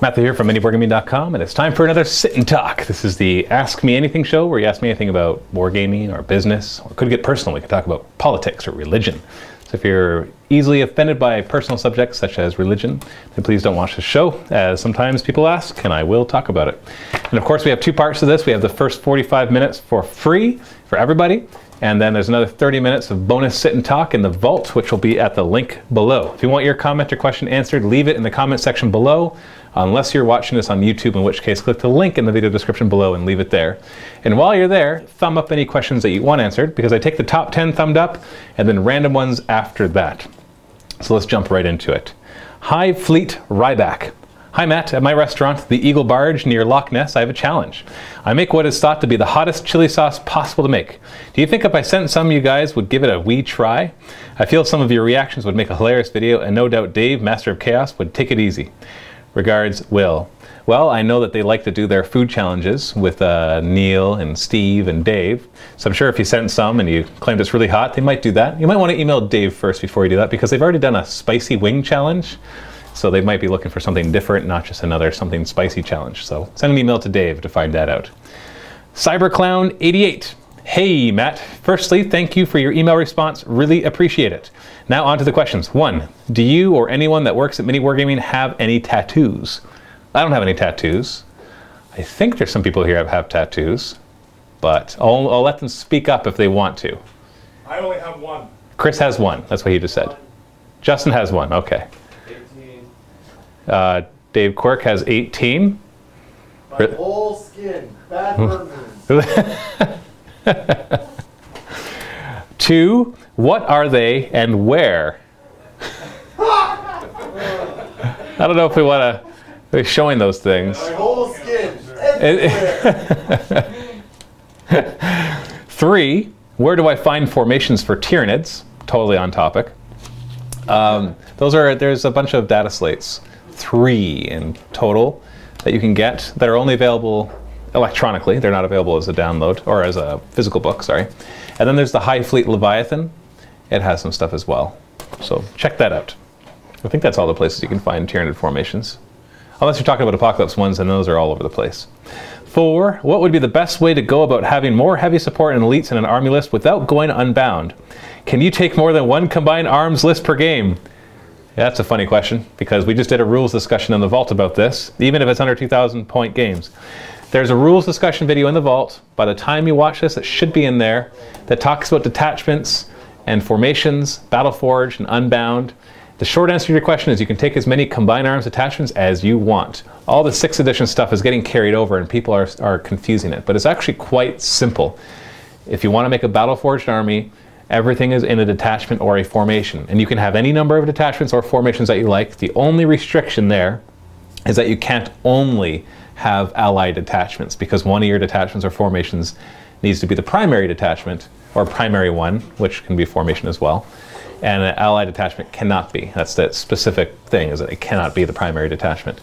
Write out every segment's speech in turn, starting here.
Matthew here from MiniBoardGaming.com, and it's time for another Sit and Talk. This is the Ask Me Anything show where you ask me anything about wargaming or business, or it could get personal. We could talk about politics or religion. So if you're easily offended by personal subjects such as religion, then please don't watch the show, as sometimes people ask, and I will talk about it. And of course, we have two parts to this. We have the first 45 minutes for free for everybody, and then there's another 30 minutes of bonus Sit and Talk in the vault, which will be at the link below. If you want your comment or question answered, leave it in the comment section below, unless you're watching this on YouTube, in which case click the link in the video description below and leave it there. And while you're there, thumb up any questions that you want answered, because I take the top 10 thumbed up and then random ones after that. So let's jump right into it. High Fleet Ryback. Hi Matt, at my restaurant, the Eagle Barge near Loch Ness, I have a challenge. I make what is thought to be the hottest chili sauce possible to make. Do you think if I sent some, you guys would give it a wee try? I feel some of your reactions would make a hilarious video, and no doubt Dave, Master of Chaos, would take it easy. Regards, Will. Well, I know that they like to do their food challenges with Neil and Steve and Dave. So I'm sure if you sent some and you claimed it's really hot, they might do that. You might want to email Dave first before you do that, because they've already done a spicy wing challenge. So they might be looking for something different, not just another something spicy challenge. So send an email to Dave to find that out. CyberClown88. Hey Matt, firstly, thank you for your email response. Really appreciate it. Now on to the questions. 1, do you or anyone that works at Mini Wargaming have any tattoos? I don't have any tattoos. I think there's some people here that have tattoos, but I'll let them speak up if they want to. I only have one. Chris has one. That's what he just said. Justin has one. Okay. 18. Dave Quirk has 18. My whole skin. Bad burns. 2, what are they and where? I don't know if we want to be showing those things. My whole skin. Everywhere. 3, where do I find formations for Tyranids? Totally on topic. There's a bunch of data slates, 3 in total, that you can get that are only available electronically. They're not available as a download, or as a physical book, sorry. And then there's the High Fleet Leviathan. It has some stuff as well. So check that out. I think that's all the places you can find Tyranid formations. Unless you're talking about Apocalypse ones, and those are all over the place. 4, what would be the best way to go about having more heavy support and elites in an army list without going unbound? Can you take more than 1 combined arms list per game? Yeah, that's a funny question, because we just did a rules discussion in the vault about this, even if it's under 2,000 point games. There's a rules discussion video in the vault. By the time you watch this, it should be in there, that talks about detachments and formations, Battleforged and Unbound. The short answer to your question is you can take as many combined arms attachments as you want. All the 6th edition stuff is getting carried over and people are confusing it, but it's actually quite simple. If you want to make a Battleforged army, everything is in a detachment or a formation, and you can have any number of detachments or formations that you like. The only restriction there is that you can't only have allied detachments, because one of your detachments or formations needs to be the primary detachment, or primary one, which can be formation as well, and an allied detachment cannot be. That's that specific thing, is that it cannot be the primary detachment.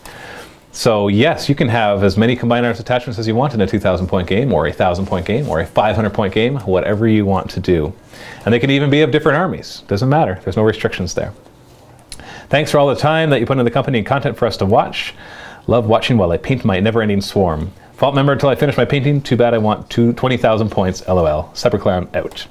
So yes, you can have as many combined arms attachments as you want in a 2,000 point game, or a 1,000 point game, or a 500 point game, whatever you want to do. And they can even be of different armies. Doesn't matter. There's no restrictions there. Thanks for all the time that you put into the company and content for us to watch. Love watching while I paint my never-ending swarm. Vault member until I finish my painting. Too bad I want 20,000 points. LOL. CyberClown out.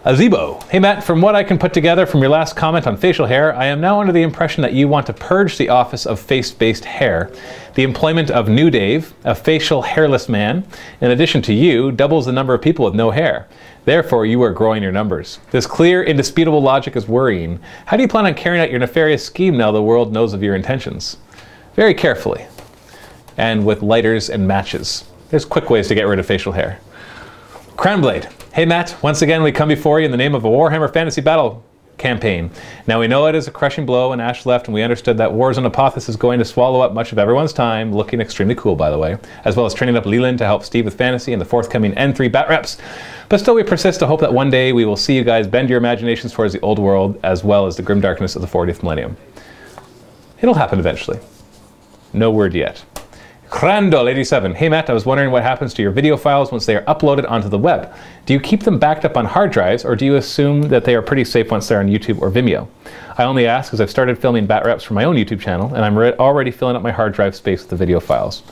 Azebo. Hey Matt, from what I can put together from your last comment on facial hair, I am now under the impression that you want to purge the office of face-based hair. The employment of New Dave, a facial hairless man, in addition to you, doubles the number of people with no hair. Therefore, you are growing your numbers. This clear, indisputable logic is worrying. How do you plan on carrying out your nefarious scheme now the world knows of your intentions? Very carefully, and with lighters and matches. There's quick ways to get rid of facial hair. Crownblade. Hey Matt, once again we come before you in the name of a Warhammer Fantasy Battle campaign. Now we know it is a crushing blow and Ash left, and we understood that Warzone Apothis is going to swallow up much of everyone's time, looking extremely cool by the way, as well as training up Leland to help Steve with fantasy and the forthcoming N3 bat reps. But still we persist to hope that one day we will see you guys bend your imaginations towards the old world, as well as the grim darkness of the 40th millennium. It'll happen eventually. No word yet. Crandall87. Hey Matt, I was wondering what happens to your video files once they are uploaded onto the web. Do you keep them backed up on hard drives, or do you assume that they are pretty safe once they're on YouTube or Vimeo? I only ask because I've started filming bat reps for my own YouTube channel, and I'm already filling up my hard drive space with the video files.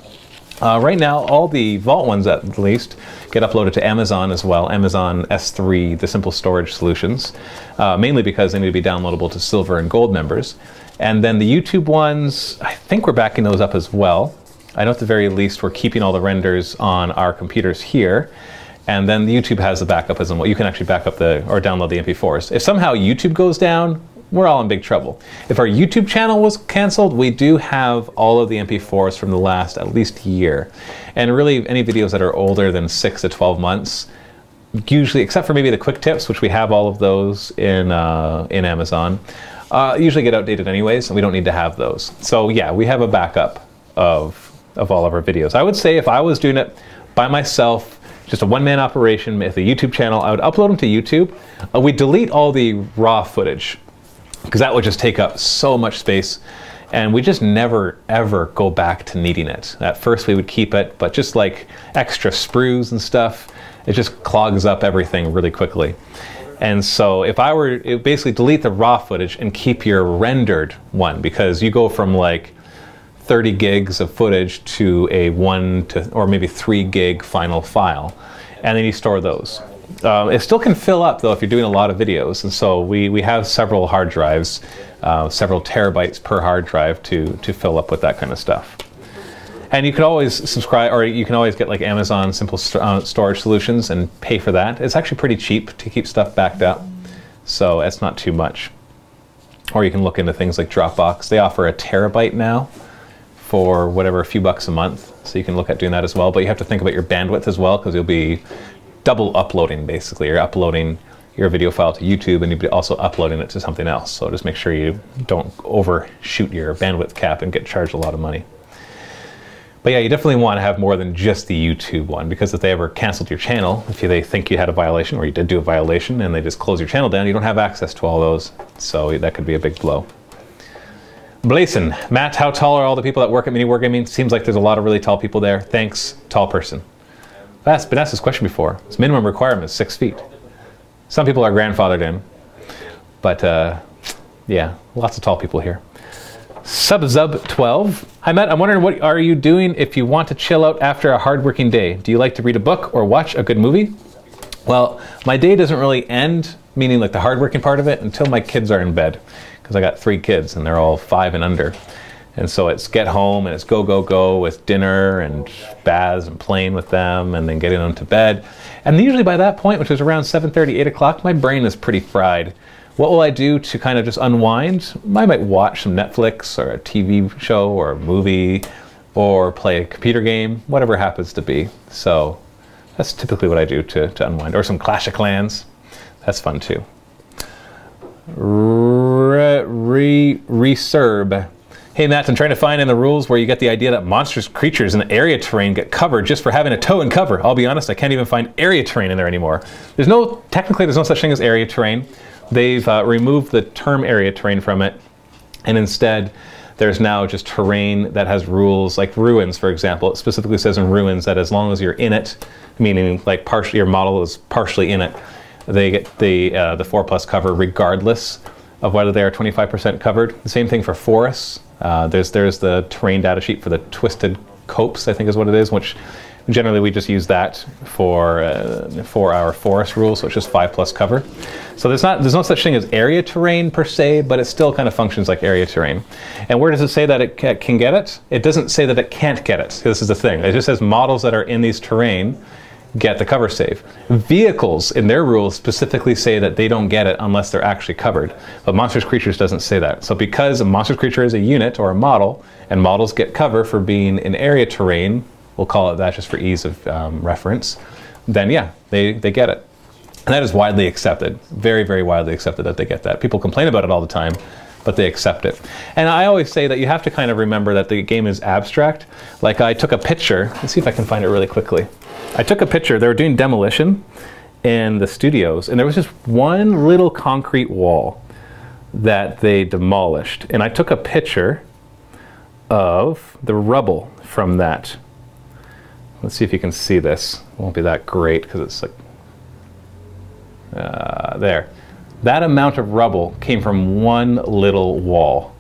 Right now, all the Vault ones at least get uploaded to Amazon as well, Amazon S3, the simple storage solutions, mainly because they need to be downloadable to Silver and Gold members. And then the YouTube ones, I think we're backing those up as well. I know at the very least we're keeping all the renders on our computers here, and then the YouTube has the backup as well. You can actually back up or download the MP4s. If somehow YouTube goes down, we're all in big trouble. If our YouTube channel was canceled, we do have all of the MP4s from the last at least year. And really any videos that are older than 6 to 12 months, usually, except for maybe the quick tips, which we have all of those in Amazon, usually get outdated anyways, and we don't need to have those. So yeah, we have a backup of all of our videos. I would say if I was doing it by myself, just a one-man operation with a YouTube channel, I would upload them to YouTube. We delete all the raw footage because that would just take up so much space, and we just never ever go back to needing it. At first we would keep it, but just like extra sprues and stuff, it just clogs up everything really quickly. And so if I were to basically delete the raw footage and keep your rendered one, because you go from like 30 gigs of footage to a 1 to or maybe 3 gig final file, and then you store those. It still can fill up though if you're doing a lot of videos, and so we have several hard drives, several terabytes per hard drive to fill up with that kind of stuff. And you can always subscribe, or you can always get like Amazon simple storage solutions and pay for that. It's actually pretty cheap to keep stuff backed up, so it's not too much. Or you can look into things like Dropbox. They offer a terabyte now for whatever, a few bucks a month, so you can look at doing that as well. But you have to think about your bandwidth as well, because you'll be double uploading basically. You're uploading your video file to YouTube and you'll be also uploading it to something else. So just make sure you don't overshoot your bandwidth cap and get charged a lot of money. But yeah, you definitely want to have more than just the YouTube one, because if they ever canceled your channel, if they think you had a violation or you did do a violation and they just close your channel down, you don't have access to all those. So that could be a big blow. Blason, Matt, how tall are all the people that work at Mini Wargaming? Seems like there's a lot of really tall people there. Thanks, tall person. That's been asked this question before. Its minimum requirement is 6 feet. Some people are grandfathered in, but yeah, lots of tall people here. Subzub12. Hi Matt, I'm wondering what are you doing if you want to chill out after a hard-working day? Do you like to read a book or watch a good movie? Well, my day doesn't really end, meaning like the hard-working part of it, until my kids are in bed, because I got 3 kids and they're all 5 and under. And so it's get home and it's go, go, go with dinner and baths and playing with them and then getting them to bed. And usually by that point, which is around 7:30, 8 o'clock, my brain is pretty fried. What will I do to kind of just unwind? I might watch some Netflix or a TV show or a movie or play a computer game, whatever it happens to be. So that's typically what I do to unwind. Or some Clash of Clans. That's fun too. Reserb. Hey Matt, I'm trying to find in the rules where you get the idea that monstrous creatures in the area terrain get covered just for having a toe and cover. I'll be honest, I can't even find area terrain in there anymore. Technically there's no such thing as area terrain. They've removed the term area terrain from it, and instead there's now just terrain that has rules, like ruins, for example. It specifically says in ruins that as long as you're in it, meaning like your model is partially in it, they get the 4+ cover regardless of whether they are 25% covered. The same thing for forests. There's the terrain data sheet for the twisted copse, I think is what it is, which generally we just use that for our forest rule, so it's just 5+ cover. So there's no such thing as area terrain per se, but it still kind of functions like area terrain. And where does it say that it can get it? It doesn't say that it can't get it. This is the thing. It just says models that are in these terrain get the cover save. Vehicles in their rules specifically say that they don't get it unless they're actually covered. But Monstrous Creatures doesn't say that. So because a Monstrous Creature is a unit or a model, and models get cover for being in area terrain, we'll call it that just for ease of reference, then yeah, they get it. And that is widely accepted, very, very widely accepted that they get that. People complain about it all the time, but they accept it. And I always say that you have to kind of remember that the game is abstract. Like I took a picture, let's see if I can find it really quickly. I took a picture, they were doing demolition in the studios, and there was just one little concrete wall that they demolished. And I took a picture of the rubble from that. Let's see if you can see this. It won't be that great because it's like, there. That amount of rubble came from one little wall.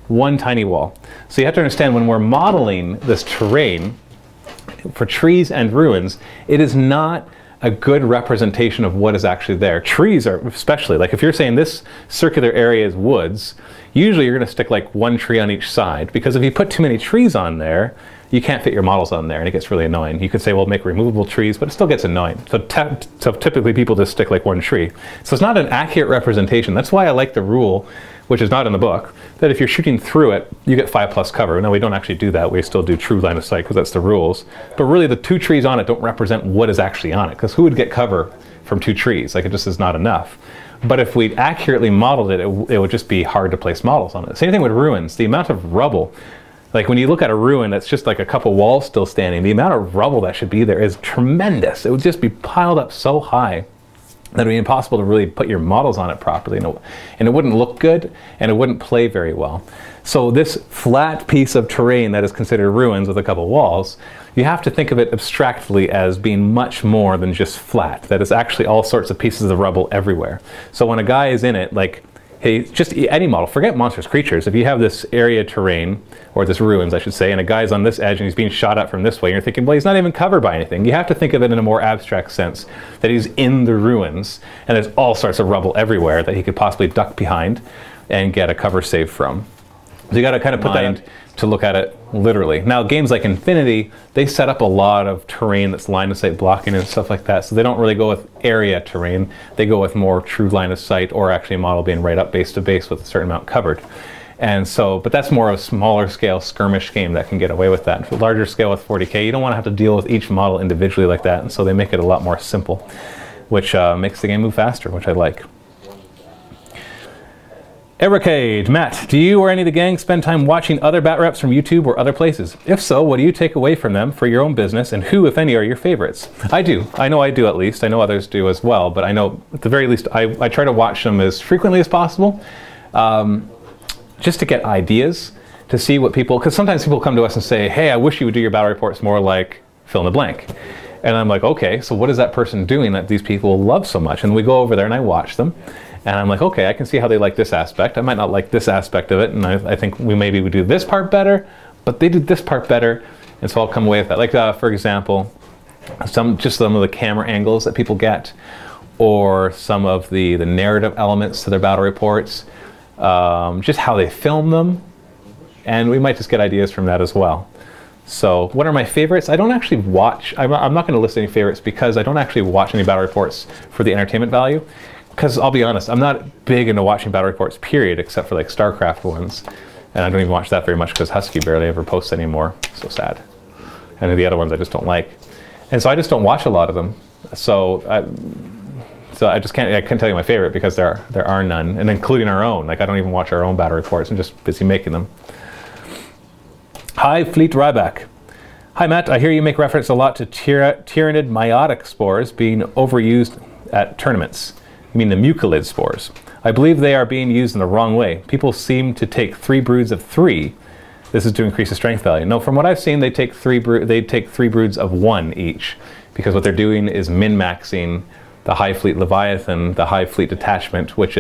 One tiny wall. So you have to understand, when we're modeling this terrain for trees and ruins, it is not a good representation of what is actually there. Trees are especially, like if you're saying this circular area is woods, usually you're going to stick like one tree on each side, because if you put too many trees on there, you can't fit your models on there and it gets really annoying. You could say, well, make removable trees, but it still gets annoying. So typically people just stick like one tree. So it's not an accurate representation. That's why I like the rule, which is not in the book, that if you're shooting through it, you get 5+ cover. No, we don't actually do that. We still do true line of sight because that's the rules. But really the 2 trees on it don't represent what is actually on it, because who would get cover from 2 trees? Like, it just is not enough. But if we accurately modeled it, it would just be hard to place models on it. Same thing with ruins. The amount of rubble, like when you look at a ruin that's just like a couple walls still standing, the amount of rubble that should be there is tremendous. It would just be piled up so high that it would be impossible to really put your models on it properly, and it wouldn't look good, and it wouldn't play very well. So this flat piece of terrain that is considered ruins with a couple walls, you have to think of it abstractly as being much more than just flat. That is actually all sorts of pieces of rubble everywhere. So when a guy is in it, like, hey, just any model, forget monstrous creatures. If you have this area terrain, or this ruins, I should say, and a guy's on this edge and he's being shot at from this way, and you're thinking, well, he's not even covered by anything. You have to think of it in a more abstract sense, that he's in the ruins, and there's all sorts of rubble everywhere that he could possibly duck behind and get a cover save from. So you got to kind of put that in to look at it literally. Now, games like Infinity, they set up a lot of terrain that's line of sight blocking and stuff like that, so they don't really go with area terrain. They go with more true line of sight, or actually a model being right up base to base with a certain amount covered. And so, but that's more of a smaller scale skirmish game that can get away with that. For larger scale with 40K, you don't want to have to deal with each model individually like that, and so they make it a lot more simple, which makes the game move faster, which I like. Ericade, Matt, do you or any of the gang spend time watching other bat reps from YouTube or other places? If so, what do you take away from them for your own business, and who, if any, are your favorites? I do. I know I do, at least. I know others do as well, but I know at the very least I try to watch them as frequently as possible, just to get ideas, to see what people, because sometimes people come to us and say, hey, I wish you would do your battle reports more like fill in the blank. And I'm like, okay, so what is that person doing that these people love so much? And we go over there and I watch them. And I'm like, okay, I can see how they like this aspect. I might not like this aspect of it, and I think maybe we do this part better, but they did this part better, and so I'll come away with that. Like, for example, some of the camera angles that people get, or some of the narrative elements to their battle reports, just how they film them, and we might just get ideas from that as well. So what are my favorites? I don't actually watch, I'm not going to list any favorites because I don't actually watch any battle reports for the entertainment value. Because I'll be honest, I'm not big into watching battle reports, period, except for like StarCraft ones. And I don't even watch that very much because Husky barely ever posts anymore. So sad. And the other ones I just don't like. And so I just don't watch a lot of them. So I just can't, I couldn't tell you my favorite because there are none, and including our own. Like, I don't even watch our own battle reports. I'm just busy making them. Hi, Fleet Ryback. Hi, Matt. I hear you make reference a lot to Tyrannid meiotic spores being overused at tournaments. You mean the mucilid spores. I believe they are being used in the wrong way. People seem to take 3 broods of 3. This is to increase the strength value. No, from what I've seen, they take 3 broods of 1 each, because what they're doing is min-maxing the High Fleet Leviathan, the High Fleet Detachment, which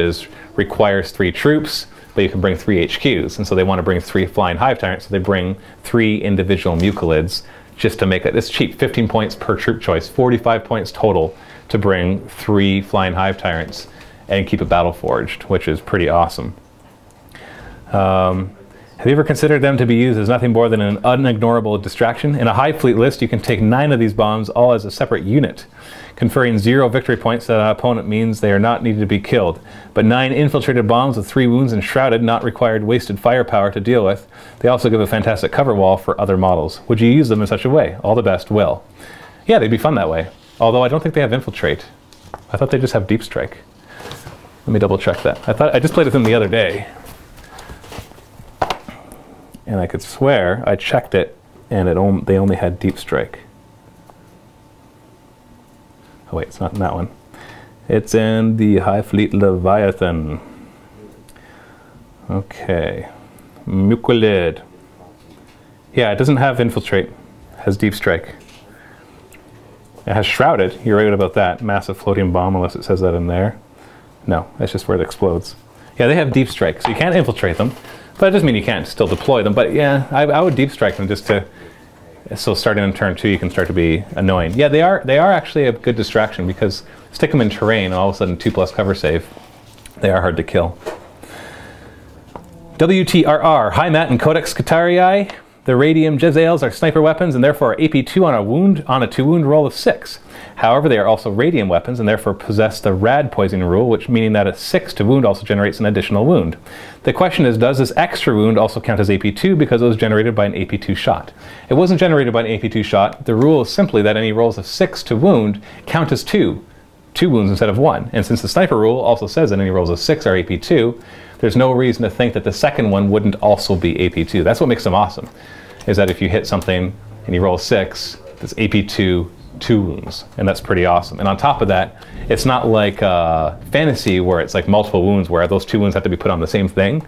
requires 3 troops, but you can bring 3 HQs. And so they want to bring 3 flying hive tyrants, so they bring 3 individual mucilids just to make it. It's cheap, 15 points per troop choice, 45 points total to bring 3 flying hive tyrants and keep it battle forged, which is pretty awesome. Have you ever considered them to be used as nothing more than an unignorable distraction? In a high fleet list, you can take 9 of these bombs all as a separate unit. Conferring 0 victory points to an opponent means they are not needed to be killed. But 9 infiltrated bombs with 3 wounds and shrouded, not required wasted firepower to deal with. They also give a fantastic cover wall for other models. Would you use them in such a way? All the best, Will. Yeah, they'd be fun that way. Although I don't think they have infiltrate. I thought they just have deep strike. Let me double check that. I just played with them the other day, and I could swear I checked it, and they only had deep strike. Oh wait, it's not in that one. It's in the High Fleet Leviathan. Okay, mucilid. Yeah, it doesn't have infiltrate. It has deep strike. It has shrouded. You're right about that. Massive floating bomb, unless it says that in there. No, that's just where it explodes. Yeah, they have deep strike, so you can't infiltrate them. But it doesn't mean you can't still deploy them. But yeah, I would deep strike them just to... So starting in turn 2, you can start to be annoying. Yeah, they are actually a good distraction because stick them in terrain and all of a sudden 2+ cover save. They are hard to kill. WTRR, High Mat and Codex Katarii. The Radium Jezzails are sniper weapons and therefore are AP2 on a 2-wound roll of 6. However, they are also radium weapons and therefore possess the rad poisoning rule, which meaning that a 6 to wound also generates an additional wound. The question is, does this extra wound also count as AP2 because it was generated by an AP2 shot? It wasn't generated by an AP2 shot. The rule is simply that any rolls of 6 to wound count as 2 wounds instead of 1. And since the sniper rule also says that any rolls of 6 are AP2, there's no reason to think that the second one wouldn't also be AP2. That's what makes them awesome, is that if you hit something and you roll 6, it's AP2, 2 wounds, and that's pretty awesome. And on top of that, it's not like fantasy where it's like multiple wounds where those 2 wounds have to be put on the same thing.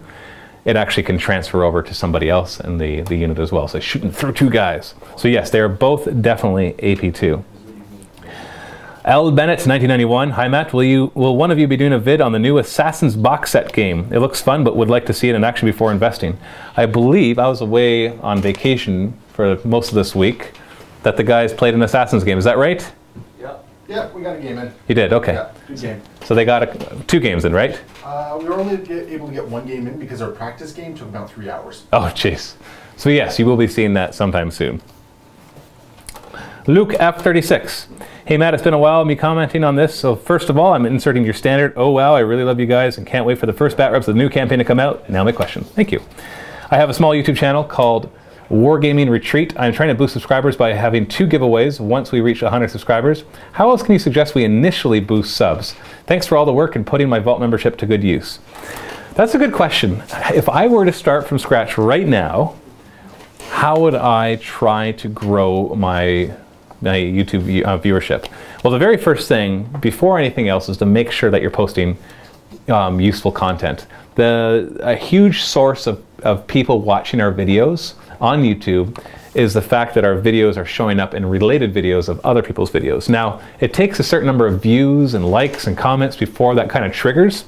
It actually can transfer over to somebody else in the unit as well. So shooting through 2 guys. So yes, they are both definitely AP2. L. Bennett, 1991. Hi Matt, will one of you be doing a vid on the new Assassin's box set game? It looks fun, but would like to see it in action before investing. I believe I was away on vacation for most of this week that the guys played an Assassin's game. Is that right? Yeah, we got a game in. You did, okay. Yeah, good game. So they got 2 games in, right? We were only able to get 1 game in because our practice game took about 3 hours. Oh, jeez. So yes, you will be seeing that sometime soon. Luke F36. Hey Matt, it's been a while me commenting on this, so first of all, I'm inserting your standard, oh wow, I really love you guys and can't wait for the first bat reps of the new campaign to come out. Now my question. Thank you. I have a small YouTube channel called Wargaming Retreat. I'm trying to boost subscribers by having 2 giveaways once we reach 100 subscribers. How else can you suggest we initially boost subs? Thanks for all the work and putting my Vault membership to good use. That's a good question. If I were to start from scratch right now, how would I try to grow my YouTube viewership? Well, the very first thing before anything else is to make sure that you're posting useful content. A huge source of people watching our videos on YouTube is the fact that our videos are showing up in related videos of other people's videos. Now, it takes a certain number of views and likes and comments before that kind of triggers.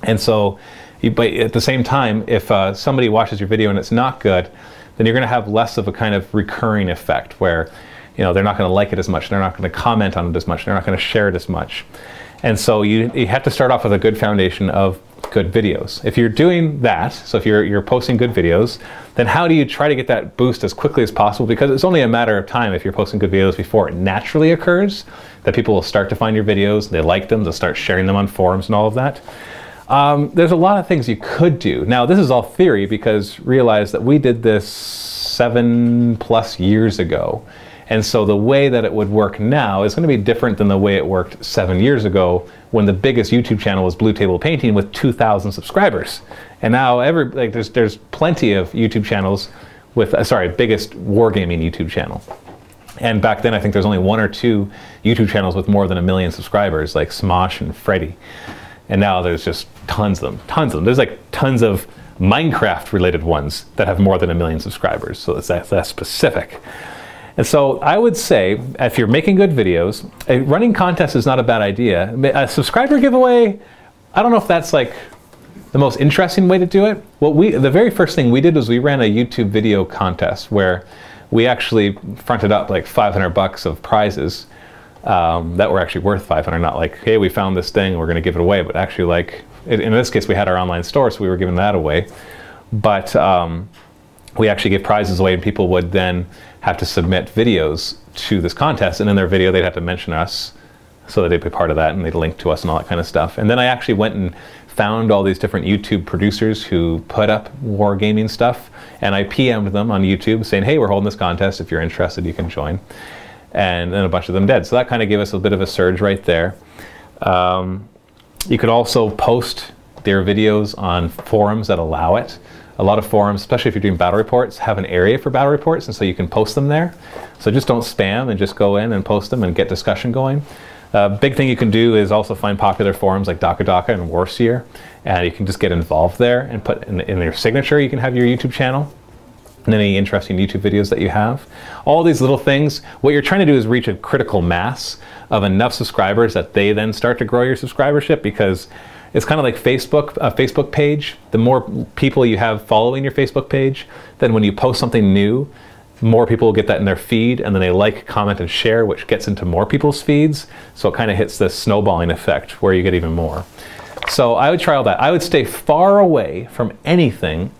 And so, but at the same time, if somebody watches your video and it's not good, then you're going to have less of a kind of recurring effect where they're not going to like it as much, they're not going to comment on it as much, they're not going to share it as much. And so you have to start off with a good foundation of good videos. If you're doing that, so if you're posting good videos, then how do you try to get that boost as quickly as possible? Because it's only a matter of time if you're posting good videos before it naturally occurs, that people will start to find your videos, they like them, they'll start sharing them on forums and all of that. There's a lot of things you could do. Now, this is all theory because realize that we did this 7+ years ago. And so the way that it would work now is going to be different than the way it worked 7 years ago when the biggest YouTube channel was Blue Table Painting with 2,000 subscribers. And now there's plenty of YouTube channels with, biggest wargaming YouTube channel. And back then I think there's only 1 or 2 YouTube channels with more than 1 million subscribers, like Smosh and Freddy. And now there's just tons of them. There's like tons of Minecraft related ones that have more than 1 million subscribers. So that's specific. And so I would say, if you're making good videos, running contests is not a bad idea. A subscriber giveaway, I don't know if that's like the most interesting way to do it. The very first thing we did was we ran a YouTube video contest where we actually fronted up like $500 of prizes that were actually worth 500, not like, hey, we found this thing, we're going to give it away, but actually like, in this case, we had our online store, so we were giving that away. But we actually gave prizes away and people would then have to submit videos to this contest, and in their video they'd have to mention us so that they'd be part of that and they'd link to us and all that kind of stuff. And then I actually went and found all these different YouTube producers who put up wargaming stuff, and I PM'd them on YouTube saying, hey, we're holding this contest, if you're interested you can join. And then a bunch of them did. So that kind of gave us a bit of a surge right there. You could also post their videos on forums that allow it. A lot of forums, especially if you're doing battle reports, have an area for battle reports, and so you can post them there. So just don't spam and just go in and post them and get discussion going. Big thing you can do is also find popular forums like Daka and Warseer, and you can just get involved there and put in your signature, you can have your YouTube channel. and any interesting YouTube videos that you have. All these little things, what you're trying to do is reach a critical mass of enough subscribers that they then start to grow your subscribership, because it's kind of like Facebook, a Facebook page. The more people you have following your Facebook page, then when you post something new, more people will get that in their feed, and then they like, comment, and share, which gets into more people's feeds. So it kind of hits this snowballing effect where you get even more. So I would try all that. I would stay far away from anything,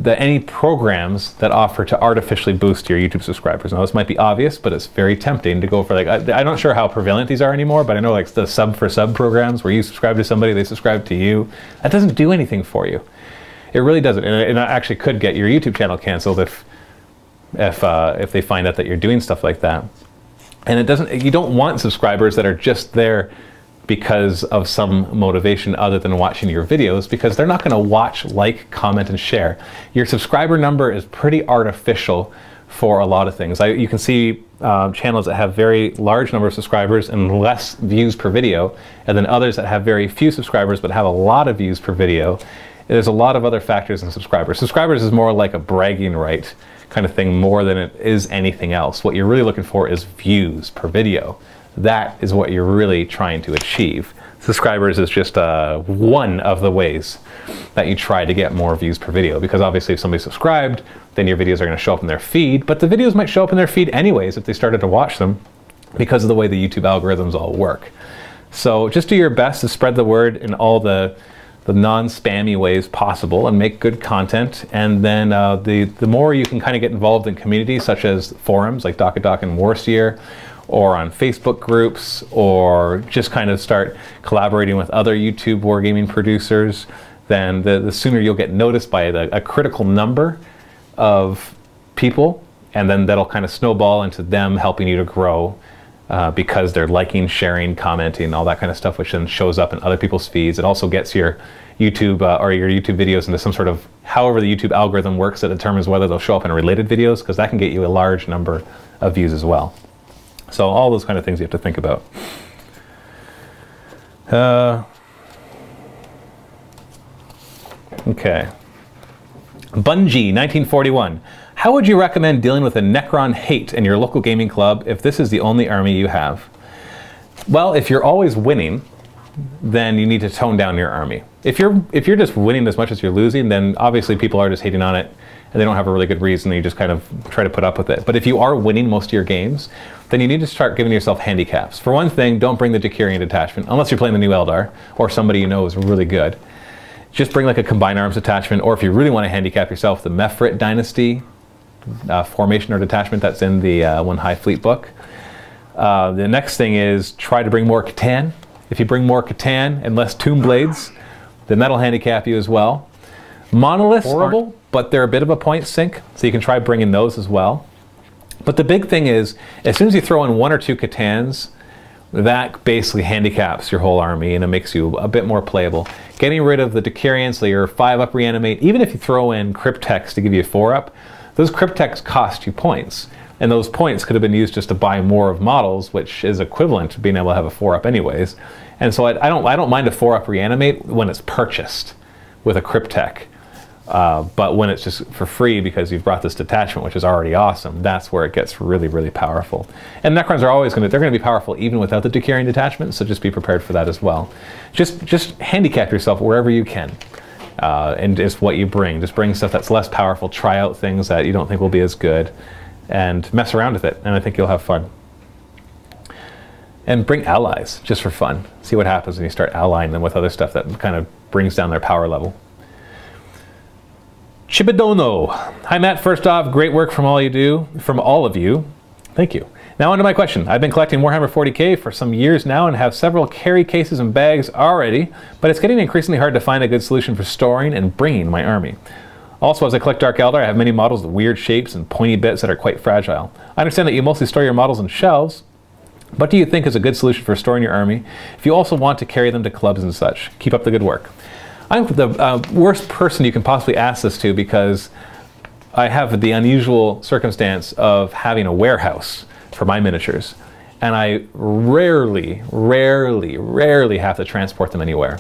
any programs that offer to artificially boost your YouTube subscribers. Now this might be obvious, but it's very tempting to go for, like, I'm not sure how prevalent these are anymore, but I know like the sub for sub programs where you subscribe to somebody, they subscribe to you. That doesn't do anything for you. It really doesn't, and it actually could get your YouTube channel canceled if they find out that you're doing stuff like that. And it doesn't, you don't want subscribers that are just there because of some motivation other than watching your videos, because they're not going to watch, like, comment, and share. Your subscriber number is pretty artificial for a lot of things. You can see channels that have very large number of subscribers and less views per video, and then others that have very few subscribers but have a lot of views per video. There's a lot of other factors in subscribers. Subscribers is more like a bragging right kind of thing more than it is anything else. What you're really looking for is views per video. That is what you're really trying to achieve. Subscribers is just one of the ways that you try to get more views per video, because obviously if somebody subscribed, then your videos are going to show up in their feed, but the videos might show up in their feed anyways if they started to watch them, because of the way the YouTube algorithms all work. So just do your best to spread the word in all the non-spammy ways possible and make good content. And then the more you can kind of get involved in communities such as forums like Doc and Warseer, or on Facebook groups, or just kind of start collaborating with other YouTube wargaming producers, then the sooner you'll get noticed by a critical number of people, and then that'll kind of snowball into them helping you to grow because they're liking, sharing, commenting, all that kind of stuff, which then shows up in other people's feeds. It also gets your YouTube or your YouTube videos into some sort of, however the YouTube algorithm works, that determines whether they'll show up in related videos, because that can get you a large number of views as well. So all those kind of things you have to think about. Okay. Bungie, 1941. How would you recommend dealing with a Necron hate in your local gaming club if this is the only army you have? Well, if you're always winning, then you need to tone down your army. If you're just winning as much as you're losing, then obviously people are just hating on it and they don't have a really good reason, and you just kind of try to put up with it. But if you are winning most of your games, then you need to start giving yourself handicaps. For one thing, don't bring the Decurion detachment, unless you're playing the new Eldar, or somebody you know is really good. Just bring like a combined arms detachment, or if you really want to handicap yourself, the Mefrit Dynasty formation or detachment that's in the One High Fleet book. The next thing is try to bring more Catan. If you bring more Catan and less Tomb Blades, then that'll handicap you as well. Monoliths horrible, but they're a bit of a point sink, so you can try bringing those as well. But the big thing is, as soon as you throw in 1 or 2 Catans, that basically handicaps your whole army and it makes you a bit more playable. Getting rid of the Decurion, so you're 5-up reanimate, even if you throw in Cryptex to give you a 4-up, those Cryptex cost you points. And those points could have been used just to buy more of models, which is equivalent to being able to have a 4-up anyways. And so I don't mind a 4-up reanimate when it's purchased with a Cryptech. But when it's just for free because you've brought this detachment, which is already awesome, that's where it gets really, really powerful. And Necrons are always they're going to be powerful even without the Decurion detachment, so just be prepared for that as well. Just handicap yourself wherever you can. And just what you bring. Just bring stuff that's less powerful, try out things that you don't think will be as good, and mess around with it, and I think you'll have fun. And bring allies, just for fun. See what happens when you start allying them with other stuff that kind of brings down their power level. Chibidono. Hi Matt, first off, great work from all of you. Thank you. Now on to my question. I've been collecting Warhammer 40k for some years now and have several carry cases and bags already, but it's getting increasingly hard to find a good solution for storing and bringing my army. Also, as I collect Dark Eldar, I have many models with weird shapes and pointy bits that are quite fragile. I understand that you mostly store your models in shelves. What do you think is a good solution for storing your army if you also want to carry them to clubs and such? Keep up the good work. I'm the worst person you can possibly ask this to, because I have the unusual circumstance of having a warehouse for my miniatures, and I rarely have to transport them anywhere.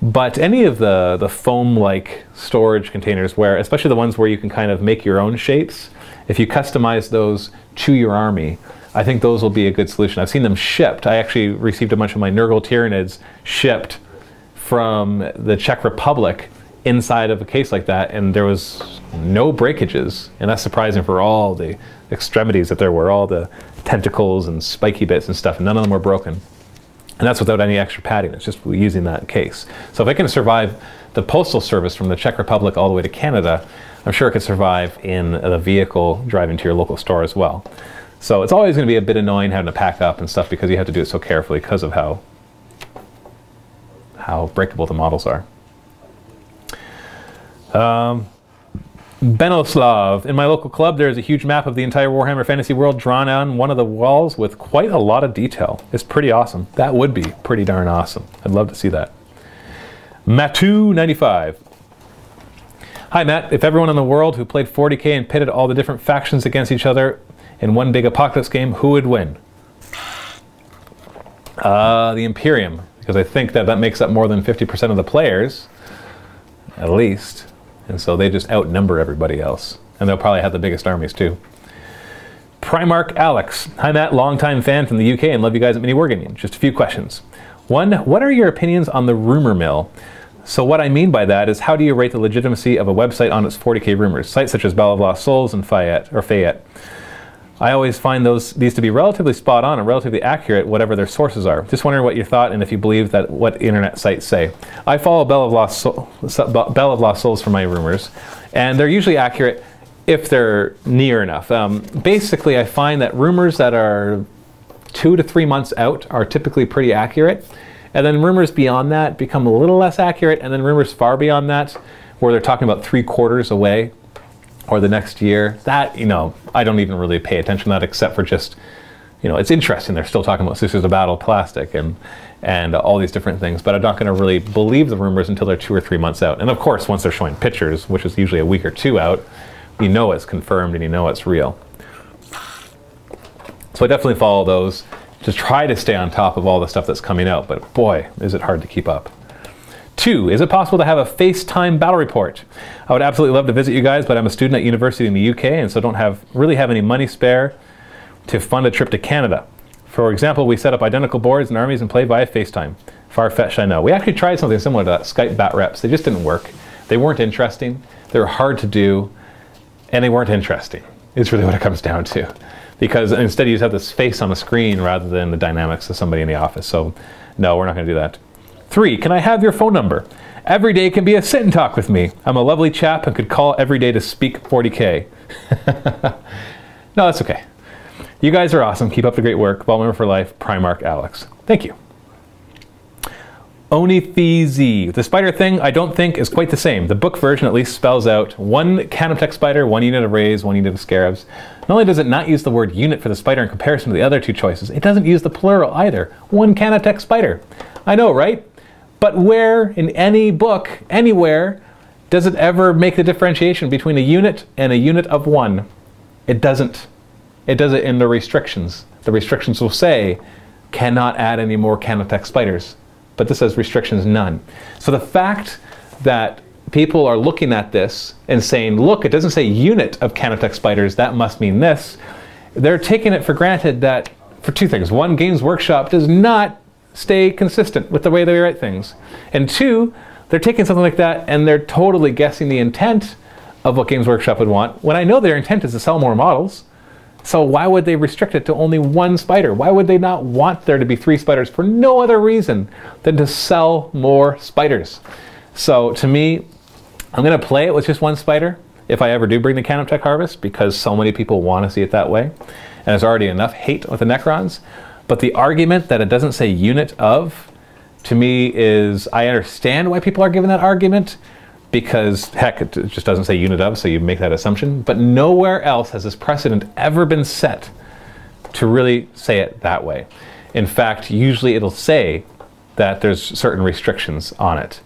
But any of the foam-like storage containers, where, especially the ones where you can kind of make your own shapes, if you customize those to your army, I think those will be a good solution. I've seen them shipped. I actually received a bunch of my Nurgle Tyranids shipped from the Czech Republic inside of a case like that, and there was no breakages. And that's surprising for all the extremities that there were, all the tentacles and spiky bits and stuff. None of them were broken. And that's without any extra padding. It's just using that case. So if I can survive the postal service from the Czech Republic all the way to Canada, I'm sure it could survive in the vehicle driving to your local store as well. So it's always going to be a bit annoying having to pack up and stuff because you have to do it so carefully because of how breakable the models are. Benoslav, in my local club there is a huge map of the entire Warhammer Fantasy world drawn on one of the walls with quite a lot of detail. It's pretty awesome. That would be pretty darn awesome. I'd love to see that. Matu95. Hi Matt, if everyone in the world who played 40k and pitted all the different factions against each other in one big apocalypse game, who would win? The Imperium, because I think that makes up more than 50% of the players, at least. And so they just outnumber everybody else. And they'll probably have the biggest armies too. Primarch Alex. Hi Matt, longtime fan from the UK and love you guys at Mini Wargaming. Just a few questions. One, what are your opinions on the rumor mill? So what I mean by that is, how do you rate the legitimacy of a website on its 40k rumors? Sites such as Battle of Lost Souls and Fayette. I always find these to be relatively spot on and relatively accurate, whatever their sources are. Just wondering what your thought and if you believe that what internet sites say. I follow Battle of Lost Souls for my rumors, and they're usually accurate if they're near enough. Basically, I find that rumors that are 2 to 3 months out are typically pretty accurate, and then rumors beyond that become a little less accurate, and then rumors far beyond that, where they're talking about 3 quarters away, or the next year, that, I don't even really pay attention to that, except for just, it's interesting. They're still talking about Sisters of Battle plastic and all these different things, but I'm not going to really believe the rumors until they're 2 or 3 months out. And of course, once they're showing pictures, which is usually a week or 2 out, you know it's confirmed and you know it's real. So I definitely follow those to try to stay on top of all the stuff that's coming out, but boy, is it hard to keep up. 2, is it possible to have a FaceTime battle report? I would absolutely love to visit you guys, but I'm a student at university in the UK and so don't really have any money spare to fund a trip to Canada. For example, we set up identical boards and armies and play via FaceTime. Far-fetched, I know. We actually tried something similar to that, Skype bat reps. They just didn't work. They weren't interesting. They were hard to do, and they weren't interesting. It's really what it comes down to. Because instead you just have this face on the screen rather than the dynamics of somebody in the office. So no, we're not going to do that. 3, can I have your phone number? Every day can be a sit and talk with me. I'm a lovely chap and could call every day to speak 40k. No, that's okay. You guys are awesome. Keep up the great work. Ball member for life, Primarch Alex. Thank you. Onithizi. The spider thing I don't think is quite the same. The book version at least spells out 1 Canoptech spider, 1 unit of rays, 1 unit of scarabs. Not only does it not use the word unit for the spider in comparison to the other 2 choices, it doesn't use the plural either. 1 Canoptech spider. I know, right? But where in any book, anywhere, does it ever make the differentiation between a unit and a unit of 1? It doesn't. It does it in the restrictions. The restrictions will say, cannot add any more Canoptech spiders. But this says restrictions none. So the fact that people are looking at this and saying, look, it doesn't say unit of Canoptech spiders, that must mean this. They're taking it for granted that, for 2 things. 1, Games Workshop does not stay consistent with the way they write things. And 2, they're taking something like that and they're totally guessing the intent of what Games Workshop would want, when I know their intent is to sell more models. So why would they restrict it to only 1 spider? Why would they not want there to be 3 spiders for no other reason than to sell more spiders? So to me, I'm going to play it with just 1 spider if I ever do bring the Canoptech Harvest, because so many people want to see it that way. And there's already enough hate with the Necrons. But the argument that it doesn't say unit of, to me is, I understand why people are giving that argument, because heck, it just doesn't say unit of, so you make that assumption. But nowhere else has this precedent ever been set to really say it that way. In fact, usually it'll say that there's certain restrictions on it.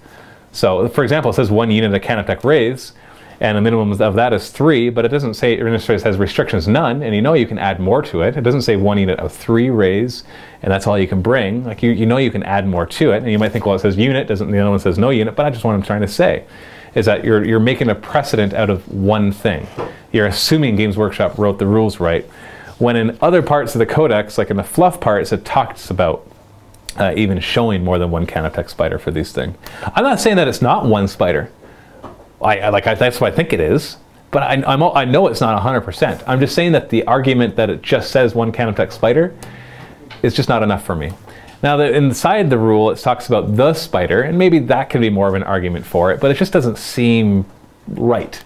So for example, it says 1 unit of Canoptech Wraiths, and the minimum of that is 3, but it doesn't say, it necessarily says restrictions none, and you know you can add more to it. It doesn't say 1 unit of 3 rays, and that's all you can bring. Like you know you can add more to it, and you might think, well, it says unit, the other one says no unit, but I just what I'm trying to say is that you're making a precedent out of one thing. You're assuming Games Workshop wrote the rules right, when in other parts of the codex, like in the fluff parts, it talks about even showing more than 1 Canoptech spider for these things. I'm not saying that it's not 1 spider. That's what I think it is, but I know it's not 100%. I'm just saying that the argument that it just says 1 Canoptech spider is just not enough for me. Now, inside the rule, it talks about the spider, and maybe that could be more of an argument for it, but it just doesn't seem right.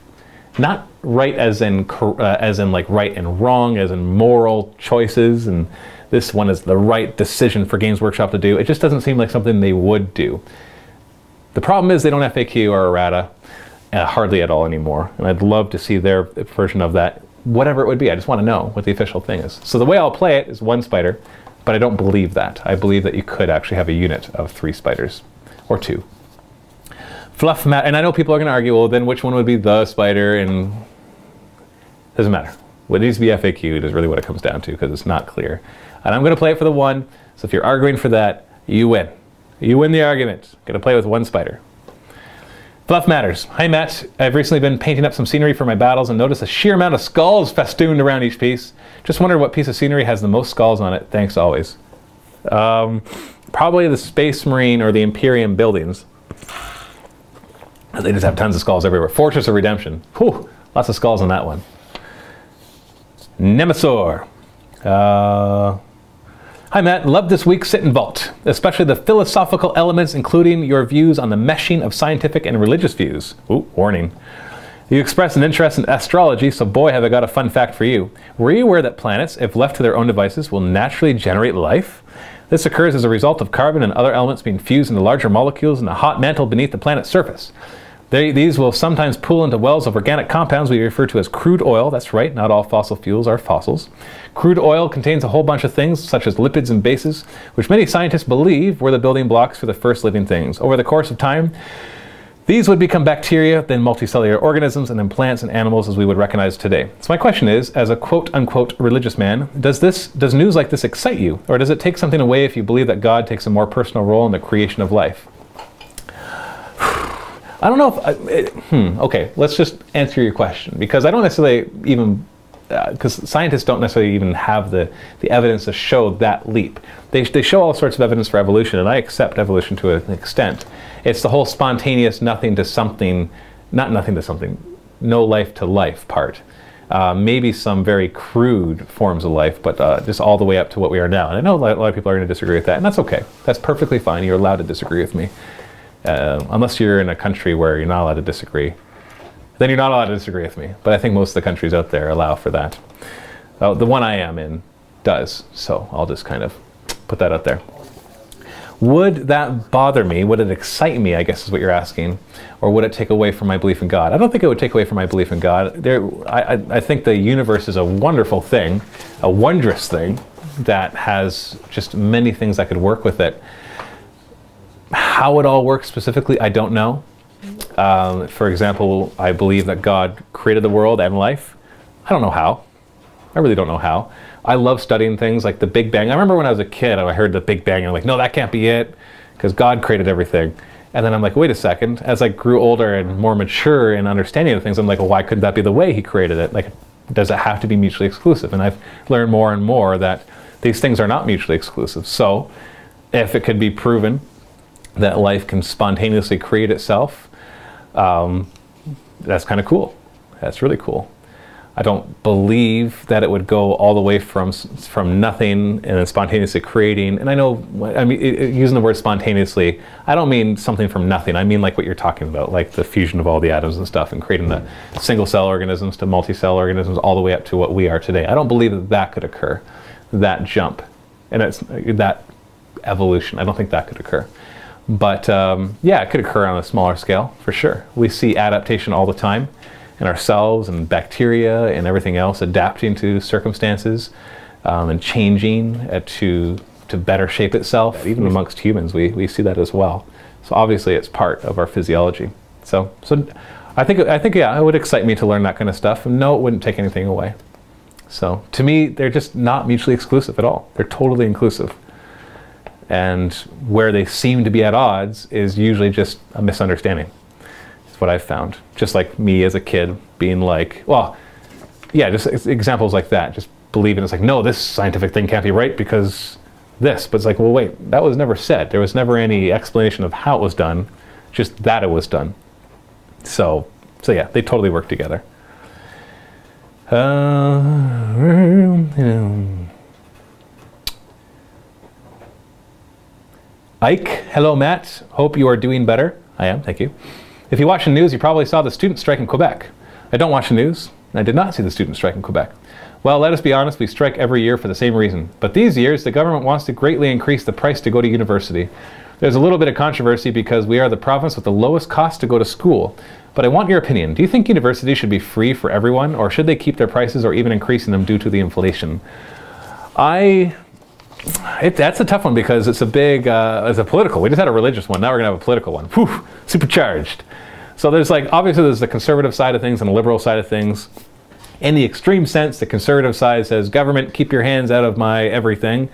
Not right as in like right and wrong, as in moral choices, and this one is the right decision for Games Workshop to do. It just doesn't seem like something they would do. The problem is they don't FAQ or errata hardly at all anymore, and I'd love to see their version of that, whatever it would be. I just want to know what the official thing is. So the way I'll play it is 1 spider, but I don't believe that. I believe that you could actually have a unit of 3 spiders, or 2. Fluff mat, and I know people are going to argue, well, then which one would be the spider, and doesn't matter. What needs to be FAQ'd is really what it comes down to, because it's not clear. And I'm going to play it for the 1, so if you're arguing for that, you win. You win the argument. I'm going to play with 1 spider. Fluff matters. Hi Matt, I've recently been painting up some scenery for my battles and noticed a sheer amount of skulls festooned around each piece. Just wondered what piece of scenery has the most skulls on it. Thanks always. Probably the Space Marine or the Imperium buildings. They just have tons of skulls everywhere. Fortress of Redemption. Whew, lots of skulls on that one. Nemesaur. Hi Matt, love this week's Sit and Vault, especially the philosophical elements, including your views on the meshing of scientific and religious views. Ooh, warning. You expressed an interest in astrology, so boy have I got a fun fact for you. Were you aware that planets, if left to their own devices, will naturally generate life? This occurs as a result of carbon and other elements being fused into larger molecules in the hot mantle beneath the planet's surface. These will sometimes pool into wells of organic compounds we refer to as crude oil. That's right, not all fossil fuels are fossils. Crude oil contains a whole bunch of things, such as lipids and bases, which many scientists believe were the building blocks for the first living things. Over the course of time, these would become bacteria, then multicellular organisms, and then plants and animals as we would recognize today. So my question is, as a quote-unquote religious man, does news like this excite you? Or does it take something away if you believe that God takes a more personal role in the creation of life? I don't know if, okay, let's just answer your question, because I don't necessarily even, because scientists don't necessarily even have the evidence to show that leap. They show all sorts of evidence for evolution, and I accept evolution to an extent. It's the whole spontaneous nothing to something, not nothing to something, no life to life part. Maybe some very crude forms of life, but just all the way up to what we are now. And I know a lot of people are going to disagree with that, and that's okay. That's perfectly fine. You're allowed to disagree with me. Unless you're in a country where you're not allowed to disagree, then you're not allowed to disagree with me. But I think most of the countries out there allow for that. The one I am in does, so I'll just kind of put that out there. Would that bother me? Would it excite me, I guess is what you're asking? Or would it take away from my belief in God? I don't think it would take away from my belief in God. I think the universe is a wonderful thing, a wondrous thing that has just many things that could work with it. How it all works specifically, I don't know. For example, I believe that God created the world and life. I don't know how. I really don't know how. I love studying things like the Big Bang. I remember when I was a kid, I heard the Big Bang, and I'm like, no, that can't be it, because God created everything. And then I'm like, wait a second. As I grew older and more mature in understanding of things, I'm like, well, why couldn't that be the way he created it? Like, does it have to be mutually exclusive? And I've learned more and more that these things are not mutually exclusive. So if it could be proven that life can spontaneously create itself, that's kind of cool. That's really cool. I don't believe that it would go all the way from nothing and then spontaneously creating. And I know, I mean, using the word spontaneously, I don't mean something from nothing. I mean like what you're talking about, like the fusion of all the atoms and stuff and creating the single cell organisms to multi-cell organisms all the way up to what we are today. I don't believe that that could occur, that jump, and it's that evolution. I don't think that could occur. But yeah, it could occur on a smaller scale, for sure. We see adaptation all the time in ourselves and bacteria and everything else, adapting to circumstances and changing to better shape itself. Even amongst humans, we see that as well. So obviously it's part of our physiology. So I think yeah, it would excite me to learn that kind of stuff. And no, it wouldn't take anything away. So to me, they're just not mutually exclusive at all. They're totally inclusive. And where they seem to be at odds is usually just a misunderstanding. It's what I've found. Just like me as a kid being like, well, yeah, just examples like that. Just believing it's like, no, this scientific thing can't be right because this. But it's like, well, wait, that was never said. There was never any explanation of how it was done, just that it was done. So yeah, they totally work together. Ike, hello Matt, hope you are doing better. I am, thank you. If you watch the news, you probably saw the student strike in Quebec. I don't watch the news, and I did not see the student strike in Quebec. Well, let us be honest, we strike every year for the same reason. But these years, the government wants to greatly increase the price to go to university. There's a little bit of controversy because we are the province with the lowest cost to go to school. But I want your opinion. Do you think universities should be free for everyone, or should they keep their prices or even increasing them due to the inflation? That's a tough one because it's a big, it's a political. We just had a religious one. Now we're going to have a political one. Whew, supercharged. So there's like, obviously there's the conservative side of things and the liberal side of things. In the extreme sense, the conservative side says, government, keep your hands out of my everything.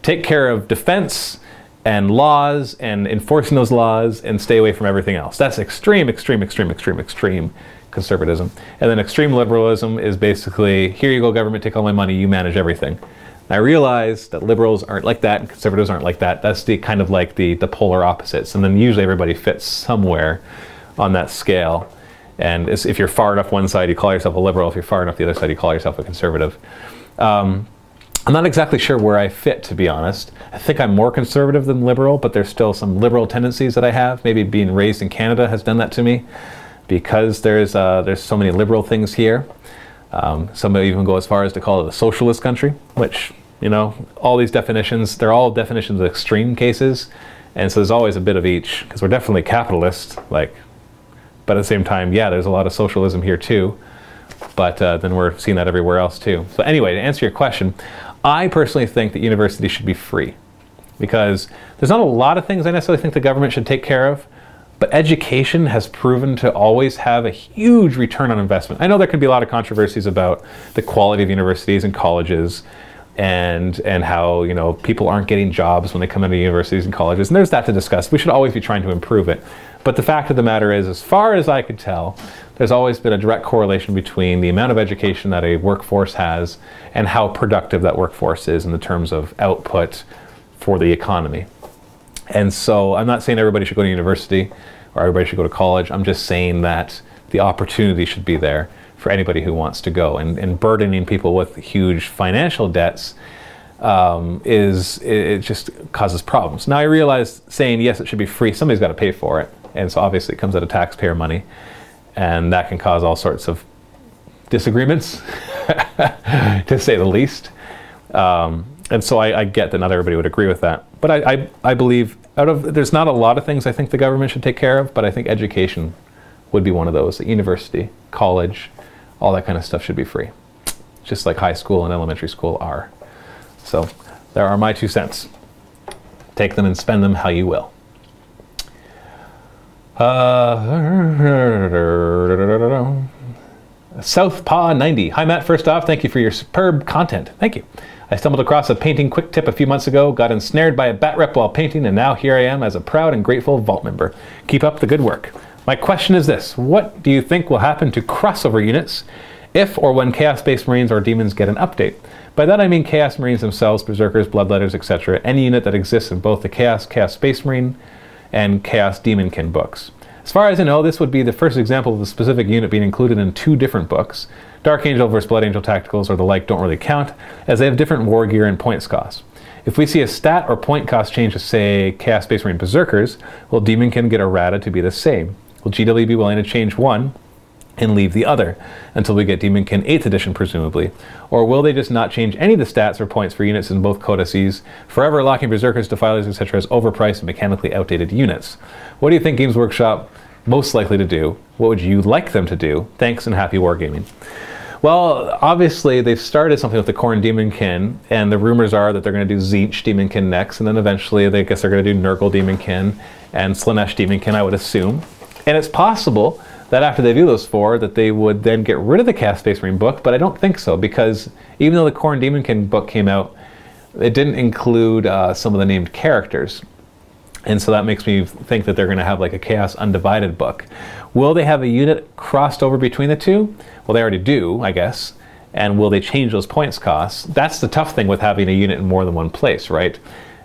Take care of defense and laws and enforcing those laws and stay away from everything else. That's extreme, extreme, extreme, extreme, extreme conservatism. And then extreme liberalism is basically, here you go government, take all my money, you manage everything. I realize that liberals aren't like that and conservatives aren't like that. That's the kind of like the polar opposites. And then usually everybody fits somewhere on that scale. And if you're far enough one side, you call yourself a liberal. If you're far enough the other side, you call yourself a conservative. I'm not exactly sure where I fit, to be honest. I think I'm more conservative than liberal, but there's still some liberal tendencies that I have. Maybe being raised in Canada has done that to me because there's so many liberal things here. Some may even go as far as to call it a socialist country, which, you know, all these definitions, they're all definitions of extreme cases. And so there's always a bit of each, because we're definitely capitalist, like, but at the same time, yeah, there's a lot of socialism here too. But then we're seeing that everywhere else too. So anyway, to answer your question, I personally think that universities should be free because there's not a lot of things I necessarily think the government should take care of. But education has proven to always have a huge return on investment. I know there can be a lot of controversies about the quality of universities and colleges and how, you know, people aren't getting jobs when they come into universities and colleges. And there's that to discuss. We should always be trying to improve it. But the fact of the matter is, as far as I could tell, there's always been a direct correlation between the amount of education that a workforce has and how productive that workforce is in the terms of output for the economy. And so I'm not saying everybody should go to university or everybody should go to college. I'm just saying that the opportunity should be there for anybody who wants to go. And burdening people with huge financial debts it just causes problems. Now I realize saying yes, it should be free, somebody's got to pay for it. And so obviously it comes out of taxpayer money. And that can cause all sorts of disagreements, to say the least. And so I get that not everybody would agree with that. But I believe there's not a lot of things I think the government should take care of, but I think education would be one of those. At university, college, all that kind of stuff should be free. Just like high school and elementary school are. So there are my 2 cents. Take them and spend them how you will. Southpaw 90. Hi Matt, first off, thank you for your superb content. Thank you. I stumbled across a painting quick tip a few months ago, got ensnared by a bat rep while painting, and now here I am as a proud and grateful vault member. Keep up the good work. My question is this: what do you think will happen to crossover units if or when Chaos Space Marines or Demons get an update? By that I mean Chaos Marines themselves, Berserkers, Bloodletters, etc., any unit that exists in both the Chaos Space Marine and Chaos Demonkin books. As far as I know, this would be the first example of the specific unit being included in 2 different books. Dark Angel versus Blood Angel Tacticals or the like don't really count, as they have different war gear and points costs. If we see a stat or point cost change to, say, Chaos Space Marine Berserkers, will Demonkin get errata to be the same? Will GW be willing to change one and leave the other until we get Demonkin 8th edition, presumably? Or will they just not change any of the stats or points for units in both codices, forever locking Berserkers, Defilers, etc. as overpriced and mechanically outdated units? What do you think Games Workshop most likely to do? What would you like them to do? Thanks and happy wargaming. Well, obviously they've started something with the Khorne Demonkin, and the rumors are that they're going to do Tzeentch Demonkin next, and then eventually I guess they're going to do Nurgle Demonkin and Slaanesh Demonkin, I would assume. And it's possible that after they do those 4, that they would then get rid of the Chaos Space Marine book, but I don't think so, because even though the Khorne Demonkin book came out, it didn't include some of the named characters. And so that makes me think that they're going to have like a Chaos Undivided book. Will they have a unit crossed over between the two? Well, they already do, I guess. And will they change those points costs? That's the tough thing with having a unit in more than one place, right?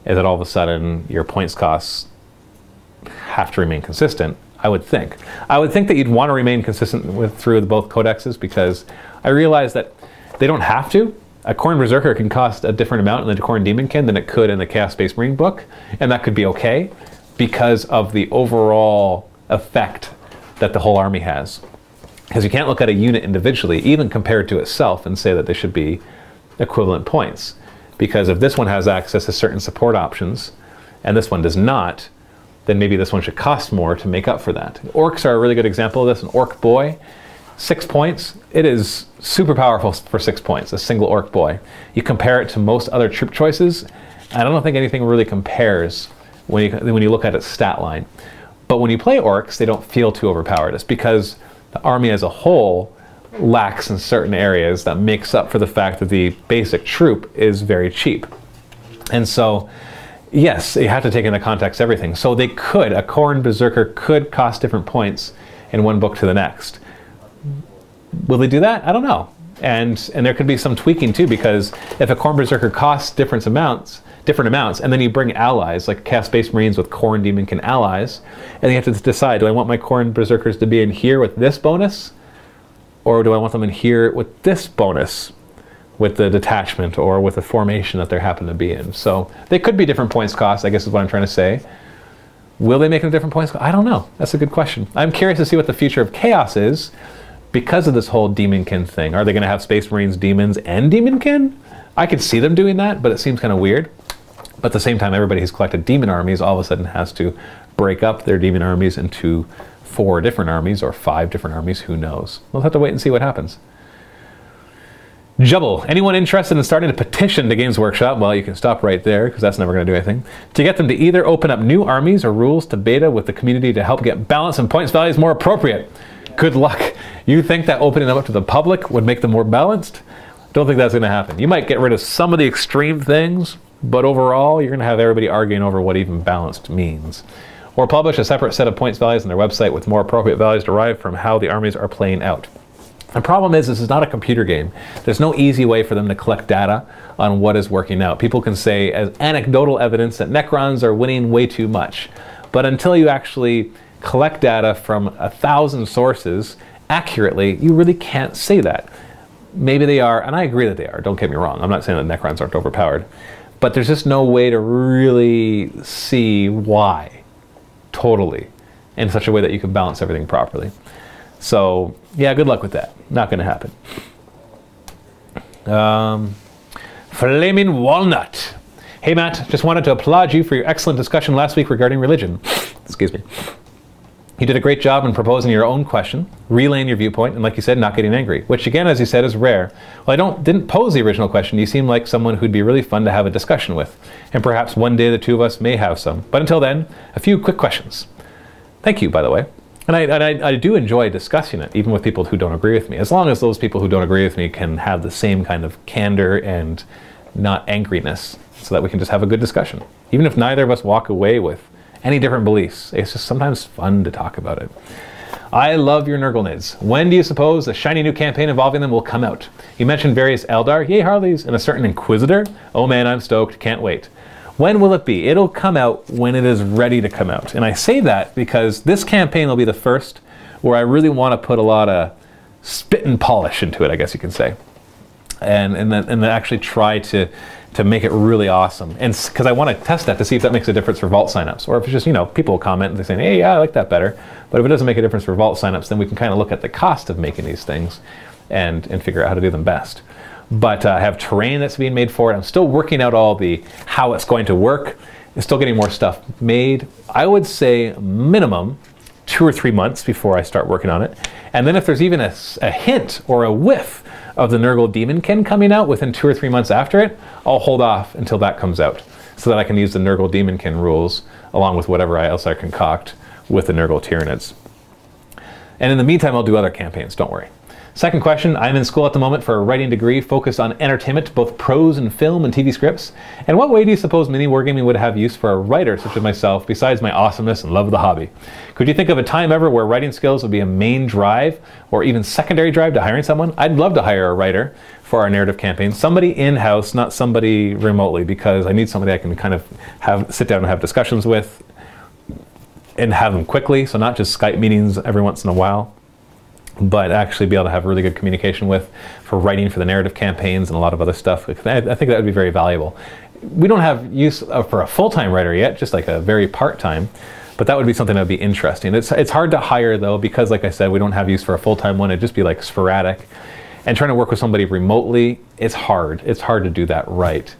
Is that all of a sudden your points costs have to remain consistent, I would think. I would think that you'd want to remain consistent through both codexes, because I realize that they don't have to. A Khorne Berserker can cost a different amount in the Khorne Demonkin than it could in the Chaos Space Marine book, and that could be okay because of the overall effect that the whole army has. Because you can't look at a unit individually, even compared to itself, and say that they should be equivalent points. Because if this one has access to certain support options, and this one does not, then maybe this one should cost more to make up for that. Orcs are a really good example of this. An Orc Boy, 6 points. It is super powerful for 6 points, a single Orc Boy. You compare it to most other troop choices, I don't think anything really compares when you look at its stat line. But when you play Orcs, they don't feel too overpowered. It's because the army as a whole lacks in certain areas that makes up for the fact that the basic troop is very cheap. And so, yes, you have to take into context everything. So they could, a Khorne Berserker could cost different points in one book to the next. Will they do that? I don't know. And there could be some tweaking too, because if a Khorne Berserker costs different amounts, and then you bring allies, like Chaos Space Marines with Khorne Demonkin allies, and you have to decide, do I want my Khorne Berserkers to be in here with this bonus? Or do I want them in here with this bonus, with the detachment or with the formation that they happen to be in? So they could be different points cost, I guess is what I'm trying to say. Will they make them different points cost? I don't know. That's a good question. I'm curious to see what the future of Chaos is because of this whole Demonkin thing. Are they going to have Space Marines, Demons, and Demonkin? I could see them doing that, but it seems kind of weird. But at the same time, everybody who's collected Demon armies all of a sudden has to break up their Demon armies into 4 different armies or 5 different armies, who knows? We'll have to wait and see what happens. Jubble, anyone interested in starting a petition to Games Workshop? Well, you can stop right there, because that's never going to do anything. To get them to either open up new armies or rules to beta with the community to help get balance and points values more appropriate. Good luck. You think that opening them up to the public would make them more balanced? Don't think that's going to happen. You might get rid of some of the extreme things, but overall, you're going to have everybody arguing over what even balanced means. Or publish a separate set of points values on their website with more appropriate values derived from how the armies are playing out. The problem is, this is not a computer game. There's no easy way for them to collect data on what is working out. People can say as anecdotal evidence that Necrons are winning way too much. But until you actually collect data from 1,000 sources accurately, you really can't say that. Maybe they are, and I agree that they are, don't get me wrong. I'm not saying that Necrons aren't overpowered. But there's just no way to really see why. Totally, in such a way that you can balance everything properly. So yeah, good luck with that. Not going to happen. Flaming Walnut. Hey Matt, just wanted to applaud you for your excellent discussion last week regarding religion. Excuse me. You did a great job in proposing your own question, relaying your viewpoint, and like you said, not getting angry, which again, as you said, is rare. Well, I didn't pose the original question. You seem like someone who'd be really fun to have a discussion with, and perhaps one day the two of us may have some. But until then, a few quick questions. Thank you, by the way. And I do enjoy discussing it, even with people who don't agree with me, as long as those people who don't agree with me can have the same kind of candor and not angriness, so that we can just have a good discussion. Even if neither of us walk away with any different beliefs, it's just sometimes fun to talk about it. I love your Nurglenids. When do you suppose a shiny new campaign involving them will come out? You mentioned various Eldar, yay Harleys, and a certain Inquisitor. Oh man, I'm stoked, can't wait. When will it be? It'll come out when it is ready to come out. And I say that because this campaign will be the first where I really want to put a lot of spit and polish into it, I guess you can say. And then actually try to make it really awesome. And because I want to test that to see if that makes a difference for Vault signups. Or if it's just, you know, people will comment and they say, hey, yeah, I like that better. But if it doesn't make a difference for Vault signups, then we can kind of look at the cost of making these things and figure out how to do them best. But I have terrain that's being made for it. I'm still working out all the how it's going to work. I'm still getting more stuff made. I would say minimum 2 or 3 months before I start working on it. And then if there's even a hint or a whiff of the Nurgle Demonkin coming out within 2 or 3 months after it, I'll hold off until that comes out so that I can use the Nurgle Demonkin rules along with whatever else I concoct with the Nurgle Tyranids. And in the meantime, I'll do other campaigns, don't worry. Second question, I'm in school at the moment for a writing degree focused on entertainment, both prose and film and TV scripts. And what way do you suppose mini wargaming would have use for a writer such as myself, besides my awesomeness and love of the hobby? Could you think of a time ever where writing skills would be a main drive or even secondary drive to hiring someone? I'd love to hire a writer for our narrative campaign, somebody in-house, not somebody remotely, because I need somebody I can kind of sit down and have discussions with and have them quickly, so not just Skype meetings every once in a while, but actually be able to have really good communication with for writing for the narrative campaigns and a lot of other stuff. I think that would be very valuable. We don't have use for a full-time writer yet, just like a very part-time, but that would be something that would be interesting. It's hard to hire though, because like I said, we don't have use for a full-time one. It'd just be like sporadic. And trying to work with somebody remotely, it's hard. It's hard to do that right.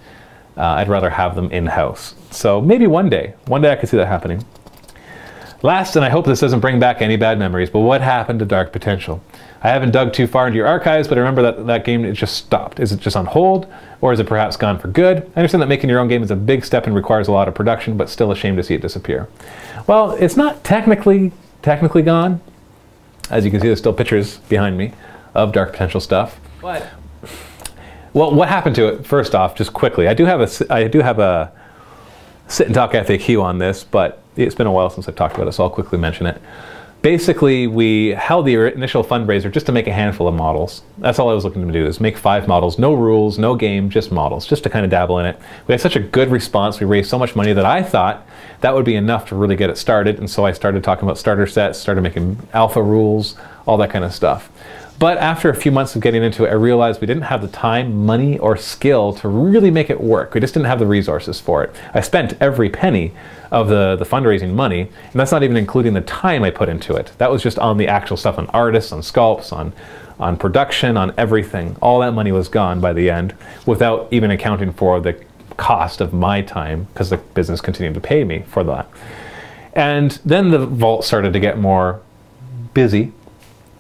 I'd rather have them in-house. So maybe one day I could see that happening. Last, and I hope this doesn't bring back any bad memories, but what happened to Dark Potential? I haven't dug too far into your archives, but I remember that game, it just stopped. Is it just on hold, or is it perhaps gone for good? I understand that making your own game is a big step and requires a lot of production, but still a shame to see it disappear. Well, it's not technically gone. As you can see, there's still pictures behind me of Dark Potential stuff. What? Well, what happened to it? First off, just quickly, I do have a sit and talk FAQ on this, but it's been a while since I've talked about it, so I'll quickly mention it. Basically, we held the initial fundraiser just to make a handful of models. That's all I was looking to do, is make 5 models, no rules, no game, just models, just to kind of dabble in it. We had such a good response, we raised so much money that I thought that would be enough to really get it started, and so I started talking about starter sets, started making alpha rules, all that kind of stuff. But after a few months of getting into it, I realized we didn't have the time, money, or skill to really make it work. We just didn't have the resources for it. I spent every penny of the fundraising money, and that's not even including the time I put into it. That was just on the actual stuff, on artists, on sculpts, on production, on everything. All that money was gone by the end, without even accounting for the cost of my time, because the business continued to pay me for that. And then the vault started to get more busy,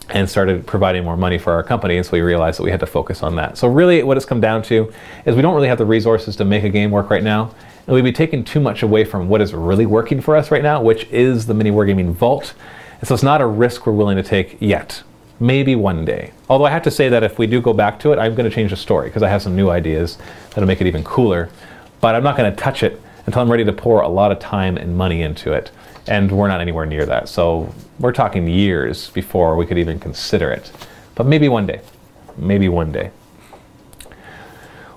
and started providing more money for our company, and so we realized that we had to focus on that. So really what it's come down to is we don't really have the resources to make a game work right now, and we'd be taking too much away from what is really working for us right now, which is the Mini Wargaming Vault. And so it's not a risk we're willing to take yet. Maybe one day. Although I have to say that if we do go back to it, I'm going to change the story, because I have some new ideas that'll make it even cooler. But I'm not going to touch it until I'm ready to pour a lot of time and money into it. And we're not anywhere near that. So we're talking years before we could even consider it. But maybe one day. Maybe one day.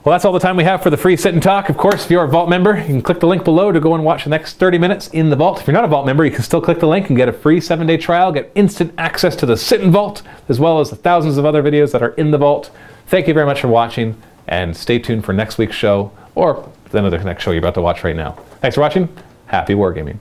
Well, that's all the time we have for the free sit and talk. Of course, if you're a Vault member, you can click the link below to go and watch the next 30 minutes in the Vault. If you're not a Vault member, you can still click the link and get a free 7-day trial, get instant access to the Sit and Vault, as well as the thousands of other videos that are in the Vault. Thank you very much for watching, and stay tuned for next week's show, or the next show you're about to watch right now. Thanks for watching. Happy wargaming.